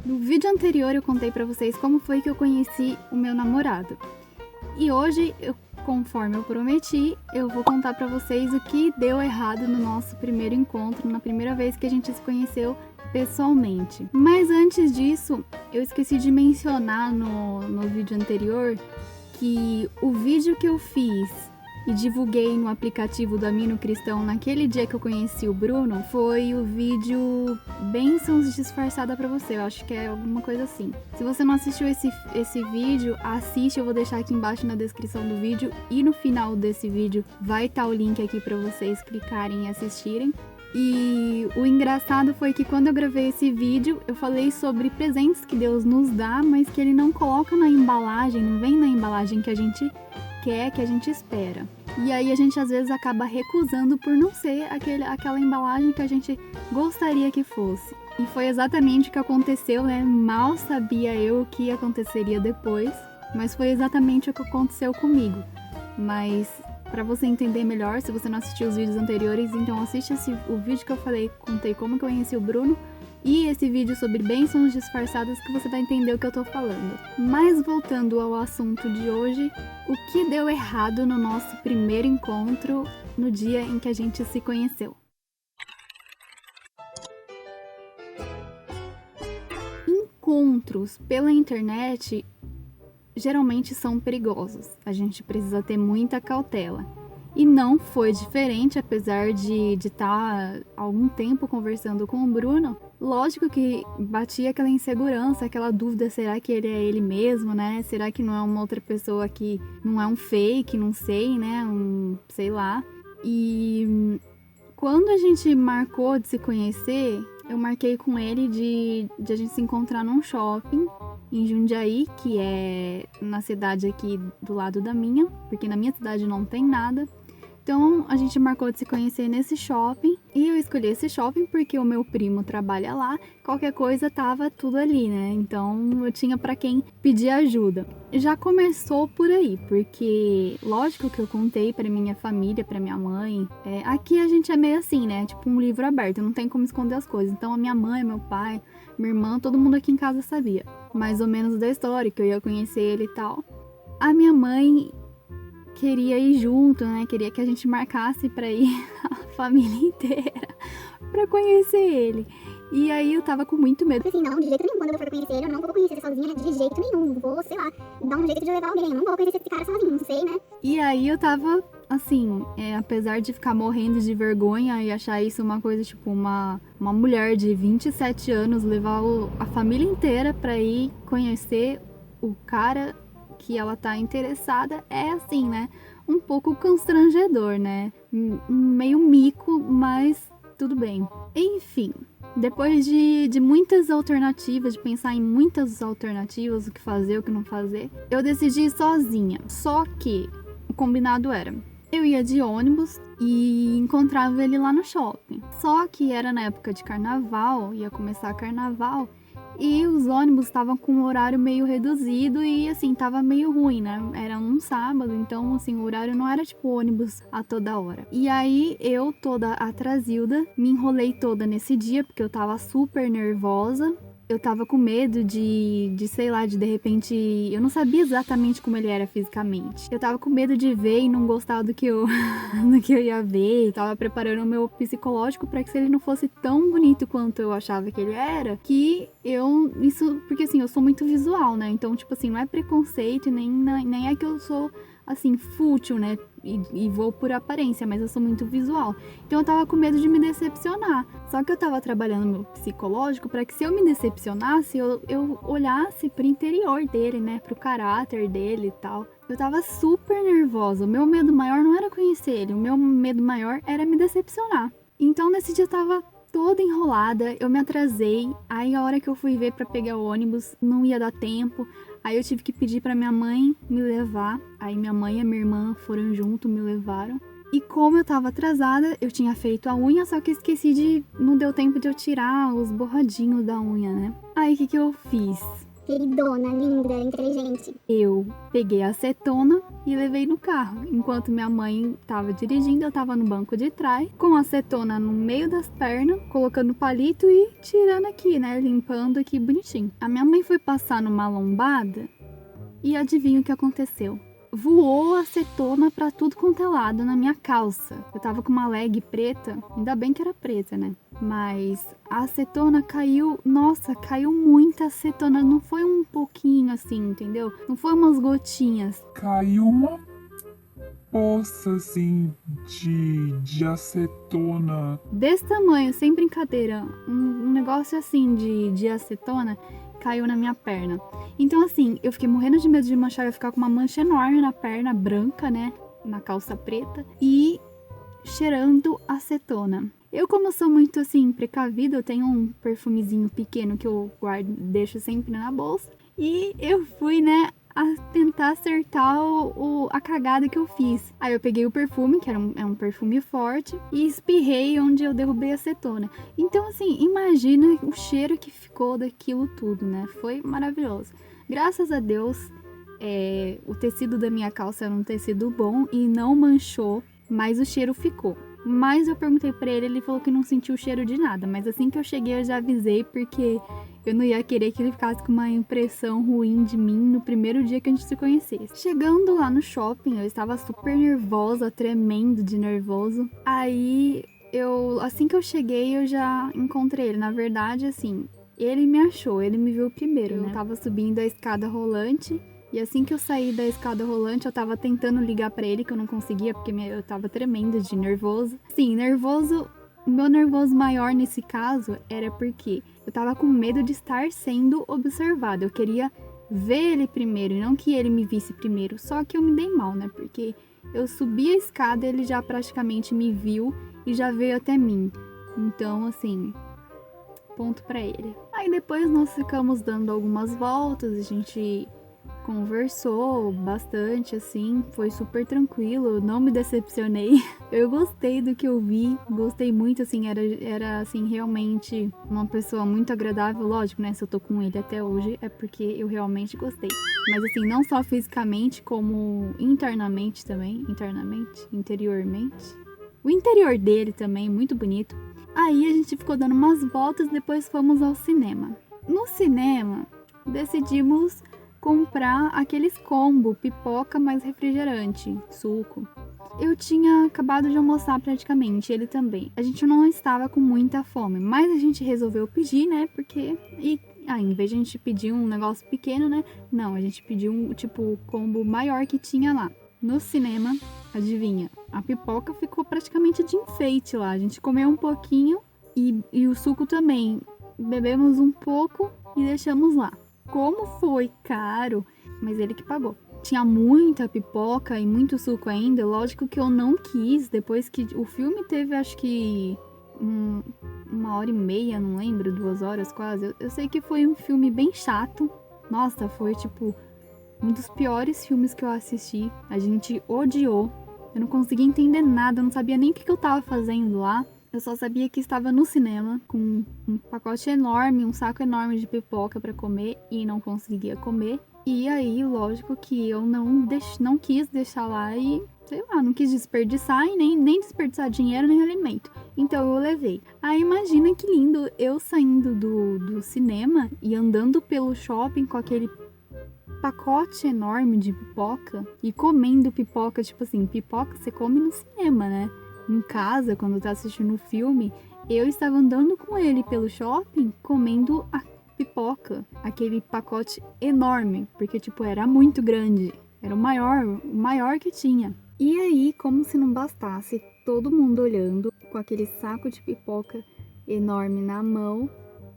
No vídeo anterior eu contei pra vocês como foi que eu conheci o meu namorado. E hoje, conforme eu prometi, eu vou contar pra vocês o que deu errado no nosso primeiro encontro, na primeira vez que a gente se conheceu pessoalmente. Mas antes disso, eu esqueci de mencionar no vídeo anterior que o vídeo que eu fiz e divulguei no aplicativo do Amino Cristão naquele dia que eu conheci o Bruno foi o vídeo Bênçãos Disfarçada pra você. Eu acho que é alguma coisa assim. Se você não assistiu esse vídeo, assiste, eu vou deixar aqui embaixo na descrição do vídeo e no final desse vídeo vai estar o link aqui pra vocês clicarem e assistirem. E o engraçado foi que quando eu gravei esse vídeo, eu falei sobre presentes que Deus nos dá, mas que Ele não coloca na embalagem, não vem na embalagem que a gente quer, que a gente espera. E aí a gente às vezes acaba recusando por não ser aquela embalagem que a gente gostaria que fosse. E foi exatamente o que aconteceu, né? Mal sabia eu o que aconteceria depois, mas foi exatamente o que aconteceu comigo. Mas pra você entender melhor, se você não assistiu os vídeos anteriores, então assiste o vídeo que eu contei como que eu conheci o Bruno e esse vídeo sobre bênçãos disfarçadas que você vai entender o que eu tô falando. Mas voltando ao assunto de hoje, o que deu errado no nosso primeiro encontro no dia em que a gente se conheceu? Encontros pela internet geralmente são perigosos. A gente precisa ter muita cautela. E não foi diferente, apesar de estar algum tempo conversando com o Bruno. Lógico que batia aquela insegurança, aquela dúvida, será que ele é ele mesmo, né? Será que não é uma outra pessoa que não é um fake, não sei, né? Sei lá. E quando a gente marcou de se conhecer, eu marquei com ele de a gente se encontrar num shopping em Jundiaí, que é na cidade aqui do lado da minha, porque na minha cidade não tem nada. Então a gente marcou de se conhecer nesse shopping e eu escolhi esse shopping porque o meu primo trabalha lá, qualquer coisa tava tudo ali, né? Então eu tinha pra quem pedir ajuda. Já começou por aí, porque lógico que eu contei pra minha família, pra minha mãe. Aqui a gente é meio assim, né? Tipo um livro aberto, não tem como esconder as coisas. Então a minha mãe, meu pai, minha irmã, todo mundo aqui em casa sabia mais ou menos da história, que eu ia conhecer ele e tal. A minha mãe queria ir junto, né? Queria que a gente marcasse pra ir a família inteira pra conhecer ele. E aí eu tava com muito medo. Assim, não, de jeito nenhum, quando eu for conhecer ele, eu não vou conhecer ele sozinha, de jeito nenhum. Vou, sei lá, dar um jeito de levar alguém. Eu não vou conhecer esse cara sozinho, não sei, né? E aí eu tava, assim, apesar de ficar morrendo de vergonha e achar isso uma coisa, tipo, uma mulher de 27 anos levar a família inteira pra ir conhecer o cara que ela tá interessada, é assim, né? Um pouco constrangedor, né? Meio mico, mas tudo bem. Enfim, depois de muitas alternativas, de pensar em muitas alternativas, o que fazer, o que não fazer, eu decidi ir sozinha. Só que o combinado era: eu ia de ônibus e encontrava ele lá no shopping. Só que era na época de carnaval, ia começar carnaval, e os ônibus estavam com um horário meio reduzido e, assim, tava meio ruim, né? Era um sábado, então, assim, o horário não era, tipo, ônibus a toda hora. E aí, eu, toda atrasilda, me enrolei toda nesse dia, porque eu tava super nervosa. Eu tava com medo sei lá, de repente... Eu não sabia exatamente como ele era fisicamente. Eu tava com medo de ver e não gostar do que eu, do que eu ia ver. Eu tava preparando o meu psicológico pra que se ele não fosse tão bonito quanto eu achava que ele era, que porque assim, eu sou muito visual, né? Então, tipo assim, não é preconceito, nem é que eu sou, assim, fútil, né? E vou por aparência, mas eu sou muito visual. Então eu tava com medo de me decepcionar. Só que eu tava trabalhando meu psicológico pra que se eu me decepcionasse, eu olhasse pro interior dele, né? Pro caráter dele e tal. Eu tava super nervosa. O meu medo maior não era conhecer ele. O meu medo maior era me decepcionar. Então nesse dia eu tava toda enrolada, eu me atrasei. Aí a hora que eu fui ver pra pegar o ônibus, não ia dar tempo. Aí eu tive que pedir pra minha mãe me levar. Aí minha mãe e minha irmã foram junto, me levaram. E como eu tava atrasada, eu tinha feito a unha, só que esqueci não deu tempo de eu tirar os borradinhos da unha, né? Aí o que eu fiz? queridona, linda, inteligente. Eu peguei a acetona e levei no carro. Enquanto minha mãe tava dirigindo, eu tava no banco de trás, com a acetona no meio das pernas, colocando palito e tirando aqui, né? Limpando aqui bonitinho. A minha mãe foi passar numa lombada e adivinha o que aconteceu? Voou a acetona pra tudo quanto é lado na minha calça. Eu tava com uma leg preta, ainda bem que era preta, né? Mas a acetona caiu, nossa, caiu muita acetona, não foi um pouquinho assim, entendeu? Não foi umas gotinhas. Caiu uma poça assim de acetona. Desse tamanho, sem brincadeira, um negócio assim de acetona caiu na minha perna. Então assim, eu fiquei morrendo de medo de manchar, eu ia ficar com uma mancha enorme na perna, branca, né? Na calça preta. E cheirando acetona. Eu, como sou muito assim, precavida, eu tenho um perfumezinho pequeno que eu guardo, deixo sempre na bolsa. E eu fui, né, a tentar acertar a cagada que eu fiz. Aí eu peguei o perfume, que é um perfume forte, e espirrei onde eu derrubei a acetona. Então, assim, imagina o cheiro que ficou daquilo tudo, né? Foi maravilhoso. Graças a Deus, o tecido da minha calça era um tecido bom e não manchou, mas o cheiro ficou. Mas eu perguntei pra ele, ele falou que não sentiu o cheiro de nada. Mas assim que eu cheguei, eu já avisei, porque eu não ia querer que ele ficasse com uma impressão ruim de mim no primeiro dia que a gente se conhecesse. Chegando lá no shopping, eu estava super nervosa, tremendo de nervoso. Aí, assim que eu cheguei, eu já encontrei ele. Na verdade, assim, ele me achou, ele me viu primeiro, né? Eu tava subindo a escada rolante. E assim que eu saí da escada rolante, eu tava tentando ligar pra ele, que eu não conseguia, porque eu tava tremendo de nervoso. Sim, nervoso. O meu nervoso maior nesse caso era porque eu tava com medo de estar sendo observada. Eu queria ver ele primeiro e não que ele me visse primeiro. Só que eu me dei mal, né? Porque eu subi a escada, ele já praticamente me viu e já veio até mim. Então, assim, ponto pra ele. Aí depois nós ficamos dando algumas voltas, a gente conversou bastante, assim, foi super tranquilo, não me decepcionei. Eu gostei do que eu vi, gostei muito, assim, era assim, realmente uma pessoa muito agradável. Lógico, né, se eu tô com ele até hoje é porque eu realmente gostei. Mas assim, não só fisicamente, como interiormente. O interior dele também, muito bonito. Aí a gente ficou dando umas voltas, depois fomos ao cinema. No cinema, decidimos comprar aqueles combo, pipoca mais refrigerante, suco. Eu tinha acabado de almoçar praticamente, ele também. A gente não estava com muita fome, mas a gente resolveu pedir, né? Porque em vez de a gente pedir um negócio pequeno, né? Não, a gente pediu um tipo combo maior que tinha lá. No cinema, adivinha? A pipoca ficou praticamente de enfeite lá. A gente comeu um pouquinho e o suco também. Bebemos um pouco e deixamos lá. Como foi caro, mas ele que pagou. Tinha muita pipoca e muito suco ainda. Lógico que eu não quis. Depois que o filme teve, acho que 1h30, não lembro, 2 horas quase. Eu sei que foi um filme bem chato. Nossa, foi tipo um dos piores filmes que eu assisti. A gente odiou. Eu não conseguia entender nada, eu não sabia nem o que eu tava fazendo lá. Eu só sabia que estava no cinema com um pacote enorme, um saco enorme de pipoca para comer e não conseguia comer. E aí, lógico que eu não quis deixar lá e, sei lá, não quis desperdiçar e nem desperdiçar dinheiro nem alimento. Então eu levei. Aí imagina que lindo eu saindo do cinema e andando pelo shopping com aquele pacote enorme de pipoca e comendo pipoca, tipo assim, pipoca você come no cinema, né? Em casa, quando tá assistindo o filme, eu estava andando com ele pelo shopping, comendo a pipoca, aquele pacote enorme, porque, tipo, era muito grande, era o maior que tinha. E aí, como se não bastasse, todo mundo olhando, com aquele saco de pipoca enorme na mão,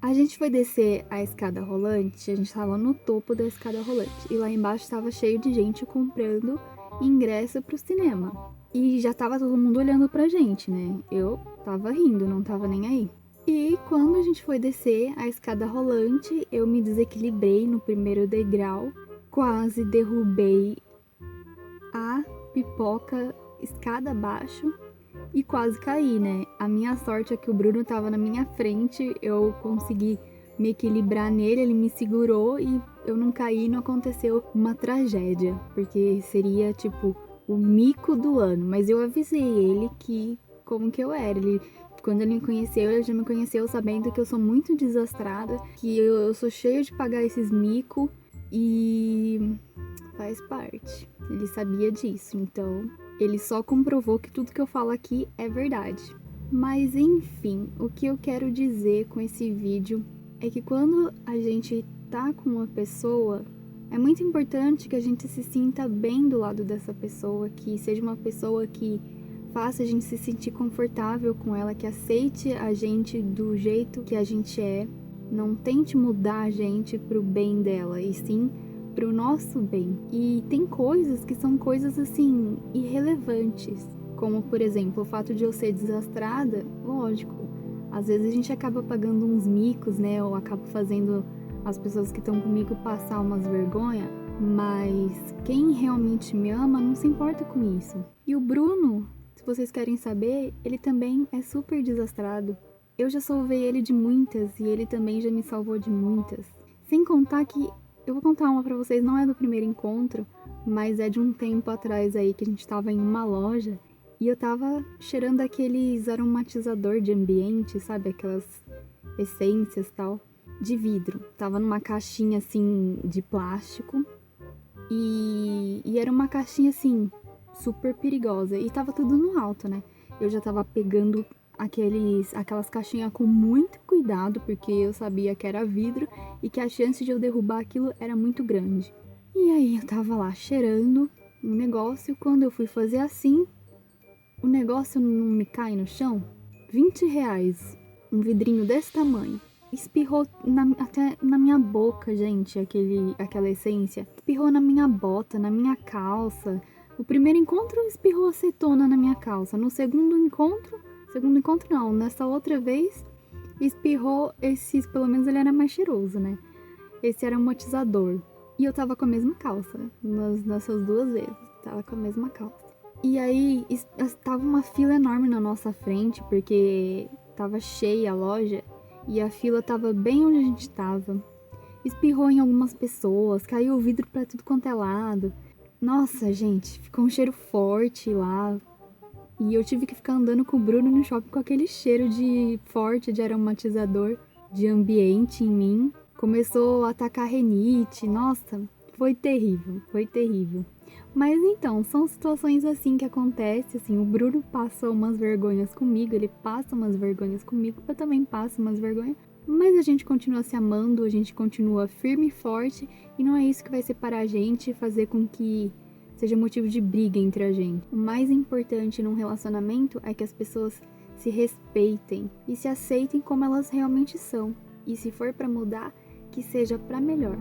a gente foi descer a escada rolante, a gente tava no topo da escada rolante, e lá embaixo tava cheio de gente comprando ingresso pro cinema. E já tava todo mundo olhando pra gente, né? Eu tava rindo, não tava nem aí. E quando a gente foi descer a escada rolante, eu me desequilibrei no primeiro degrau, quase derrubei a pipoca escada abaixo e quase caí, né? A minha sorte é que o Bruno tava na minha frente, eu consegui me equilibrar nele, ele me segurou e eu não caí, não aconteceu uma tragédia, porque seria tipo o mico do ano, mas eu avisei ele que como que eu era. Quando ele me conheceu, ele já me conheceu sabendo que eu sou muito desastrada, que eu sou cheia de pagar esses micos e faz parte. Ele sabia disso, então ele só comprovou que tudo que eu falo aqui é verdade. Mas enfim, o que eu quero dizer com esse vídeo é que quando a gente tá com uma pessoa, é muito importante que a gente se sinta bem do lado dessa pessoa, que seja uma pessoa que faça a gente se sentir confortável com ela, que aceite a gente do jeito que a gente é, não tente mudar a gente pro bem dela, e sim pro nosso bem. E tem coisas que são coisas assim irrelevantes, como por exemplo, o fato de eu ser desastrada, lógico, às vezes a gente acaba pagando uns micos, né, ou acaba fazendo as pessoas que estão comigo passar umas vergonha, mas quem realmente me ama não se importa com isso. E o Bruno, se vocês querem saber, ele também é super desastrado. Eu já salvei ele de muitas e ele também já me salvou de muitas. Sem contar que, eu vou contar uma pra vocês, não é do primeiro encontro, mas é de um tempo atrás aí que a gente tava em uma loja e eu tava cheirando aqueles aromatizador de ambiente, sabe? Aquelas essências e tal, de vidro. Tava numa caixinha assim de plástico e era uma caixinha assim super perigosa e tava tudo no alto, né? Eu já tava pegando aquelas caixinhas com muito cuidado, porque eu sabia que era vidro e que a chance de eu derrubar aquilo era muito grande. E aí eu tava lá cheirando um negócio, quando eu fui fazer assim, o negócio não me cai no chão? R$20, um vidrinho desse tamanho. Espirrou até na minha boca, gente, aquela essência. Espirrou na minha bota, na minha calça. No primeiro encontro, espirrou acetona na minha calça. No segundo encontro não, nessa outra vez, espirrou pelo menos ele era mais cheiroso, né? Esse aromatizador. E eu tava com a mesma calça, nessas duas vezes. Tava com a mesma calça. E aí, tava uma fila enorme na nossa frente, porque tava cheia a loja. E a fila tava bem onde a gente tava. Espirrou em algumas pessoas, caiu o vidro pra tudo quanto é lado. Nossa, gente, ficou um cheiro forte lá. E eu tive que ficar andando com o Bruno no shopping com aquele cheiro forte de aromatizador de ambiente em mim. Começou a atacar renite. Nossa, foi terrível, foi terrível. Mas então, são situações assim que acontecem, assim, o Bruno passa umas vergonhas comigo, ele passa umas vergonhas comigo, eu também passo umas vergonhas, mas a gente continua se amando, a gente continua firme e forte, e não é isso que vai separar a gente e fazer com que seja motivo de briga entre a gente. O mais importante num relacionamento é que as pessoas se respeitem e se aceitem como elas realmente são, e se for pra mudar, que seja pra melhor.